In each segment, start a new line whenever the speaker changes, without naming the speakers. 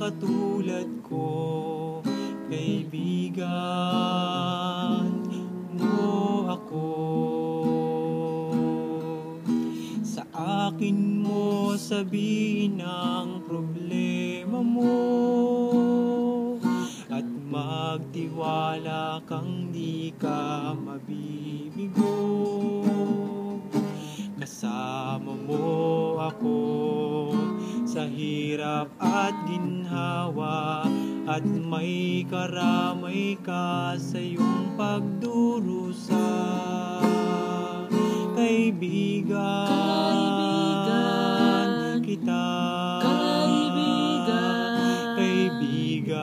katulad ko, kaibigan mo ako. Sa akin mo sabihin ang problema mo, at magtiwala kang di ka mabibigo. Kasama mo ako sa hirap at ginhawa, at may karamay ka sa iyong pagdurusa. Kaibigan kita, kaibigan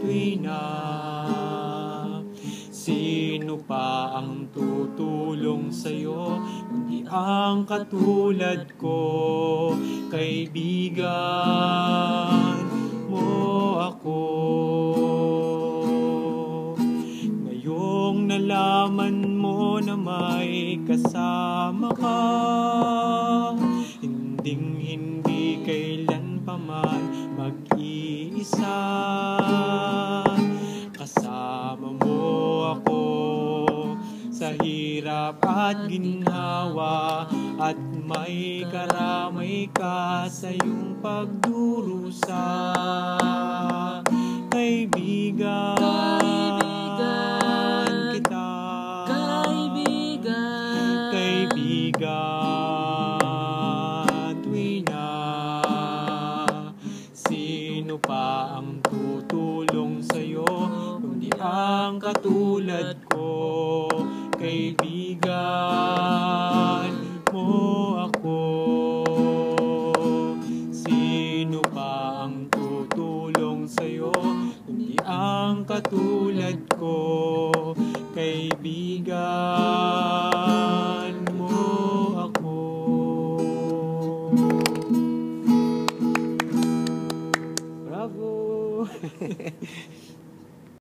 tuwi na. Sino pa ang tutulong sa'yo kundi ang katulad ko, kaibigan mo ako. Ngayong nalaman mo na may kasama ka, hindi kailan pa man mag-iisa. Kasama mo ako sa hirap at ginhawa, at may karamay ka sa iyong pagdurusa. Kaibigan kita, kaibigan tuwi na. Sino pa ang tutulong sa'yo kundi ang katulad ko, kaibigan mo